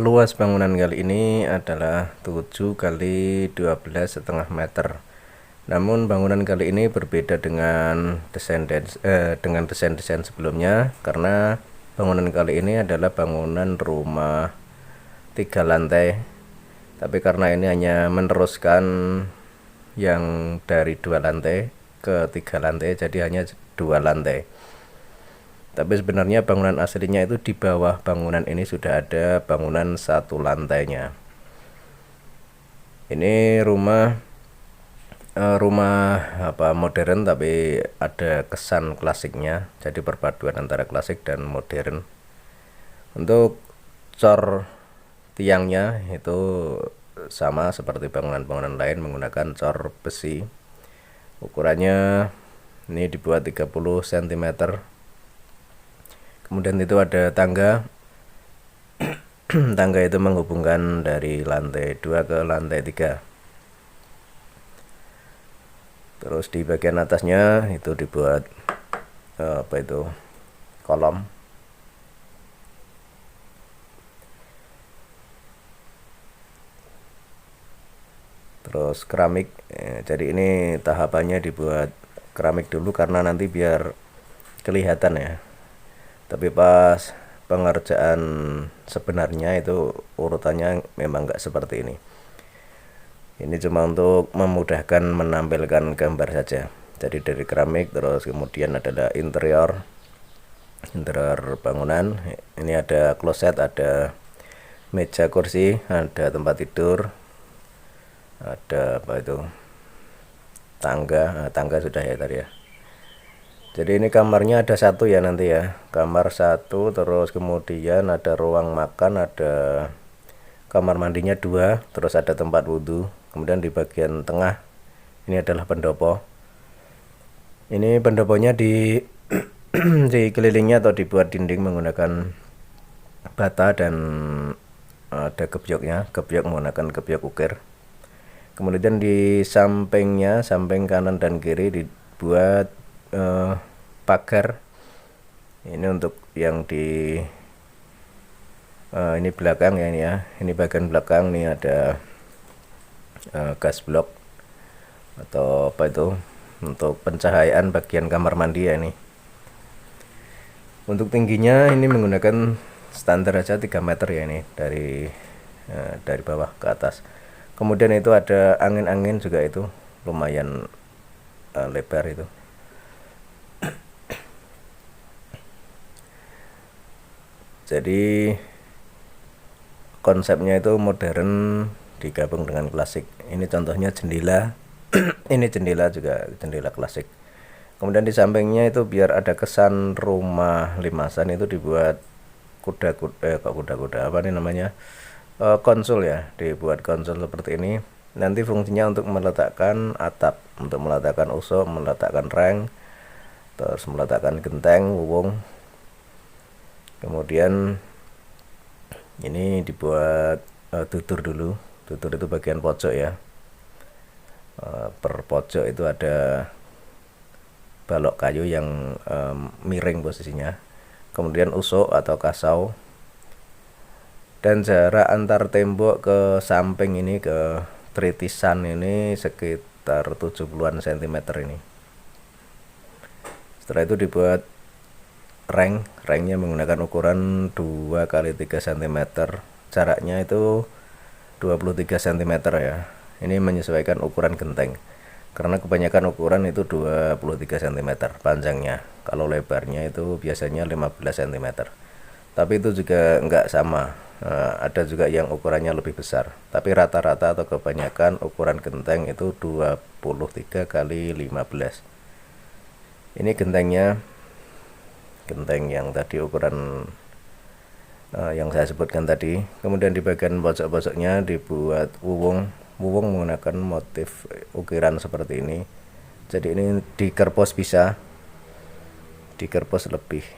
Luas bangunan kali ini adalah 7 kali 12,5 meter. Namun bangunan kali ini berbeda dengan desain-desain sebelumnya, karena bangunan kali ini adalah bangunan rumah 3 lantai. Tapi karena ini hanya meneruskan yang dari 2 lantai ke 3 lantai, jadi hanya 2 lantai. Tapi sebenarnya bangunan aslinya itu di bawah bangunan ini sudah ada bangunan 1 lantainya. Ini rumah modern tapi ada kesan klasiknya, jadi perpaduan antara klasik dan modern. Untuk cor tiangnya itu sama seperti bangunan-bangunan lain, menggunakan cor besi. Ukurannya ini dibuat 30 cm. Kemudian itu ada tangga. Tangga itu menghubungkan dari lantai 2 ke lantai 3. Terus di bagian atasnya itu dibuat kolom. Terus keramik. Jadi ini tahapannya dibuat keramik dulu karena nanti biar kelihatan ya. Tapi pas pengerjaan sebenarnya itu urutannya memang nggak seperti ini. Ini cuma untuk memudahkan menampilkan gambar saja. Jadi dari keramik, terus kemudian adalah interior bangunan. Ini ada kloset, ada meja kursi, ada tempat tidur, ada tangga sudah ya tadi ya. Jadi ini kamarnya ada 1 ya nanti ya, kamar 1, terus kemudian ada ruang makan, ada kamar mandinya 2, terus ada tempat wudhu. Kemudian di bagian tengah ini adalah pendopo. Ini pendoponya di dikelilingnya atau dibuat dinding menggunakan bata dan ada gebyoknya, gebyok menggunakan gebyok ukir. Kemudian di sampingnya, samping kanan dan kiri dibuat pagar. Ini untuk yang di ini belakang ya, ini ya, ini bagian belakang nih ada gas blok atau untuk pencahayaan bagian kamar mandi ya ini. Untuk tingginya ini menggunakan standar aja 3 meter ya ini dari bawah ke atas. Kemudian itu ada angin-angin juga, itu lumayan lebar itu. Jadi konsepnya itu modern digabung dengan klasik. Ini contohnya jendela. Ini jendela juga jendela klasik. Kemudian di sampingnya itu biar ada kesan rumah limasan, itu dibuat konsul ya, dibuat konsul seperti ini. Nanti fungsinya untuk meletakkan atap, untuk meletakkan usuk, meletakkan reng, terus meletakkan genteng, wuwung. Kemudian ini dibuat tutur dulu. Tutur itu bagian pojok ya. Per pojok itu ada balok kayu yang miring posisinya. Kemudian usuk atau kasau. Dan jarak antar tembok ke samping ini, ke tritisan ini sekitar 70-an cm ini. Setelah itu dibuat rengnya menggunakan ukuran 2 kali 3 cm. Jaraknya itu 23 cm ya. Ini menyesuaikan ukuran genteng, karena kebanyakan ukuran itu 23 cm panjangnya. Kalau lebarnya itu biasanya 15 cm. Tapi itu juga enggak sama. Ada juga yang ukurannya lebih besar. Tapi rata-rata atau kebanyakan ukuran genteng itu 23 kali 15. Ini genteng yang tadi ukuran yang saya sebutkan tadi. Kemudian di bagian pojok-pojoknya dibuat wuwung menggunakan motif ukiran seperti ini. Jadi ini dikerpos, bisa dikerpos lebih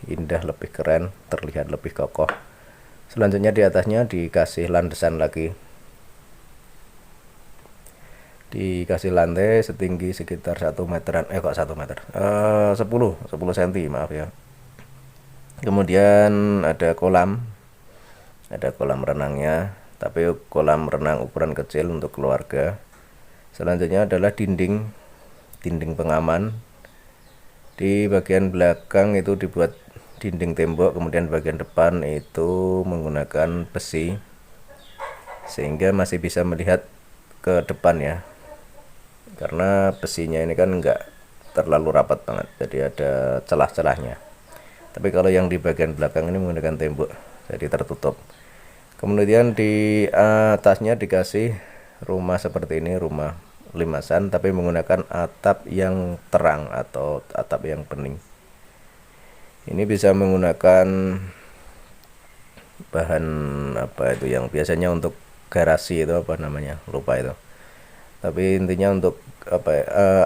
indah, lebih keren, terlihat lebih kokoh. Selanjutnya di atasnya dikasih landasan lagi, dikasih lantai setinggi sekitar 1 meteran, 10 cm maaf ya. Kemudian ada kolam ada kolam renangnya, tapi kolam renang ukuran kecil untuk keluarga. Selanjutnya adalah dinding pengaman. Di bagian belakang itu dibuat dinding tembok, kemudian bagian depan itu menggunakan besi sehingga masih bisa melihat ke depan ya, karena besinya ini kan enggak terlalu rapat banget, jadi ada celah-celahnya. Tapi kalau yang di bagian belakang ini menggunakan tembok, jadi tertutup. Kemudian di atasnya dikasih rumah seperti ini, rumah limasan, tapi menggunakan atap yang terang atau atap yang bening. Ini bisa menggunakan bahan apa itu yang biasanya untuk garasi itu apa namanya, lupa itu. Tapi intinya untuk apa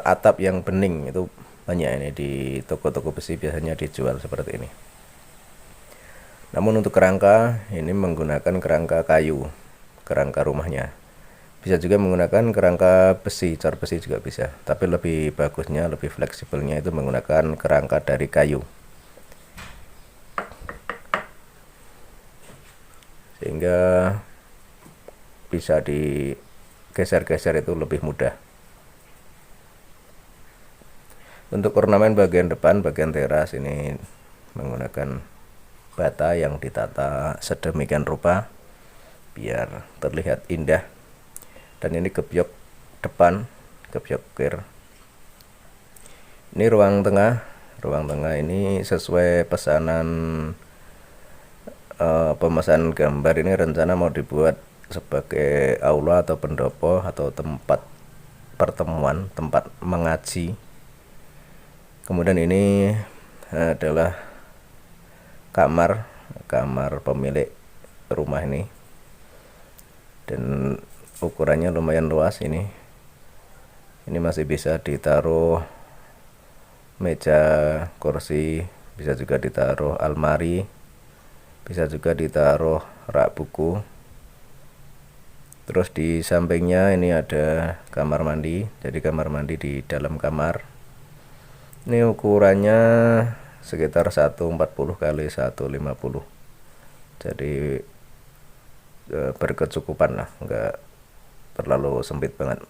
atap yang bening itu banyak ini di toko-toko besi, biasanya dijual seperti ini. Namun untuk kerangka ini menggunakan kerangka kayu, kerangka rumahnya. Bisa juga menggunakan kerangka besi, cor besi juga bisa. Tapi lebih bagusnya, lebih fleksibelnya itu menggunakan kerangka dari kayu, sehingga bisa digeser-geser itu lebih mudah. Untuk ornamen bagian depan, bagian teras ini menggunakan bata yang ditata sedemikian rupa biar terlihat indah. Dan ini gebyok depan, gebyok kir. Ini ruang tengah. Ruang tengah ini sesuai pesanan pemesan gambar, ini rencana mau dibuat sebagai aula atau pendopo atau tempat pertemuan, tempat mengaji. Kemudian ini adalah kamar pemilik rumah ini, dan ukurannya lumayan luas ini. Ini masih bisa ditaruh meja, kursi, bisa juga ditaruh almari, bisa juga ditaruh rak buku. Terus di sampingnya ini ada kamar mandi, jadi kamar mandi di dalam kamar. Ini ukurannya sekitar 140 kali 150, jadi berkecukupan lah, enggak terlalu sempit banget.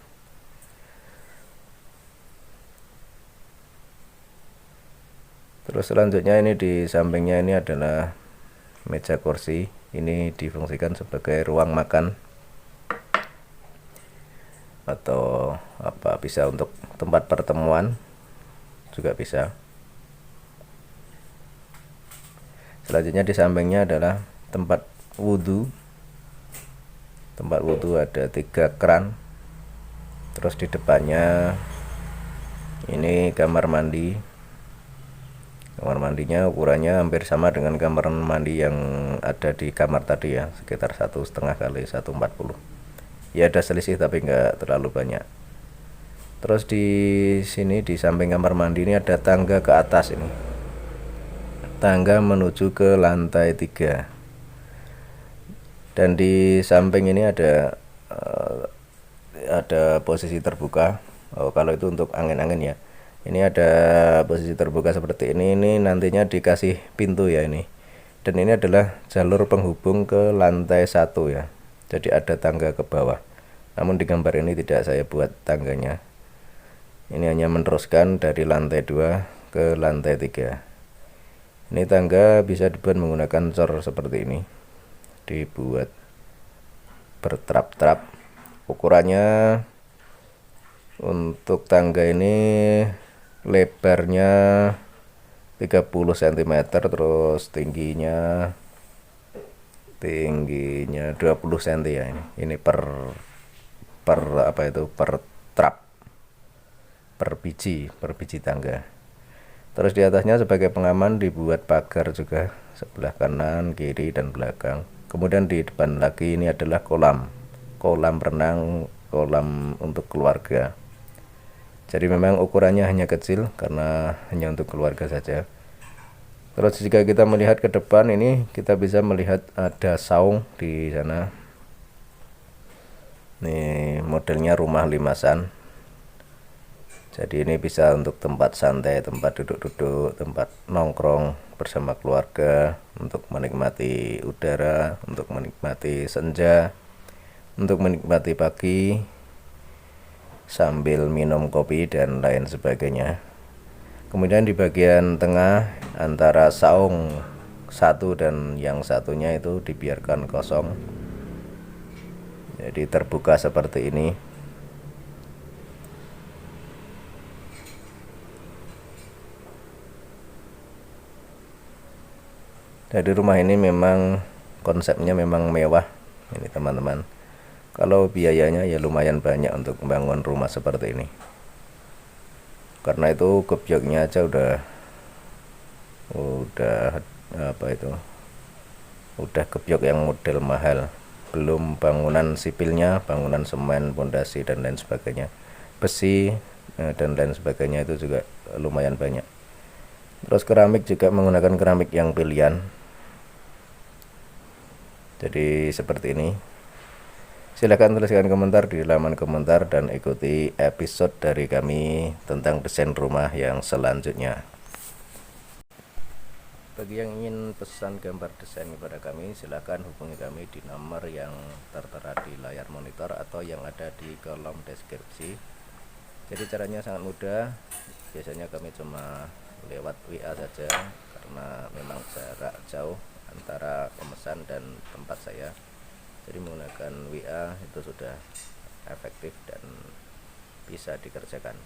Terus selanjutnya ini di sampingnya ini adalah meja kursi, ini difungsikan sebagai ruang makan atau apa, bisa untuk tempat pertemuan juga bisa. Selanjutnya di sampingnya adalah tempat wudhu. Tempat wudhu ada 3 keran. Terus di depannya ini kamar mandi. Kamar mandinya ukurannya hampir sama dengan kamar mandi yang ada di kamar tadi ya, sekitar 1,5 kali 140. Ya ada selisih tapi nggak terlalu banyak. Terus di sini di samping kamar mandi ini ada tangga ke atas, ini tangga menuju ke lantai 3. Dan di samping ini ada posisi terbuka. Kalau itu untuk angin-angin ya. Ini ada posisi terbuka seperti ini nantinya dikasih pintu ya ini. Dan ini adalah jalur penghubung ke lantai 1 ya. Jadi ada tangga ke bawah. Namun di gambar ini tidak saya buat tangganya. Ini hanya meneruskan dari lantai 2 ke lantai 3. Ini tangga bisa dibuat menggunakan cor seperti ini. Dibuat bertrap-trap. Ukurannya untuk tangga ini lebarnya 30 cm, terus tingginya 20 cm ya ini. Ini per apa itu, per trap, per biji tangga. Terus di atasnya sebagai pengaman dibuat pagar juga, sebelah kanan, kiri, dan belakang. Kemudian di depan lagi ini adalah kolam renang, kolam untuk keluarga. Jadi memang ukurannya hanya kecil karena hanya untuk keluarga saja. Terus jika kita melihat ke depan ini, kita bisa melihat ada saung di sana. Nih modelnya rumah limasan. Jadi ini bisa untuk tempat santai, tempat duduk-duduk, tempat nongkrong bersama keluarga, untuk menikmati udara, untuk menikmati senja, untuk menikmati pagi sambil minum kopi dan lain sebagainya. Kemudian di bagian tengah antara saung satu dan yang satunya itu dibiarkan kosong, jadi terbuka seperti ini. Jadi rumah ini memang konsepnya memang mewah ini teman-teman. Kalau biayanya ya lumayan banyak untuk membangun rumah seperti ini. Karena itu gebyoknya aja udah apa itu? Udah gebyok yang model mahal. Belum bangunan sipilnya, bangunan semen, pondasi dan lain sebagainya. Besi dan lain sebagainya itu juga lumayan banyak. Terus keramik juga menggunakan keramik yang pilihan. Jadi seperti ini. Silahkan tuliskan komentar di halaman komentar dan ikuti episode dari kami tentang desain rumah yang selanjutnya. Bagi yang ingin pesan gambar desain kepada kami, silahkan hubungi kami di nomor yang tertera di layar monitor atau yang ada di kolom deskripsi. Jadi caranya sangat mudah. Biasanya kami cuma lewat WA saja karena memang jarak jauh antara pemesan dan tempat saya. Jadi menggunakan WA itu sudah efektif dan bisa dikerjakan.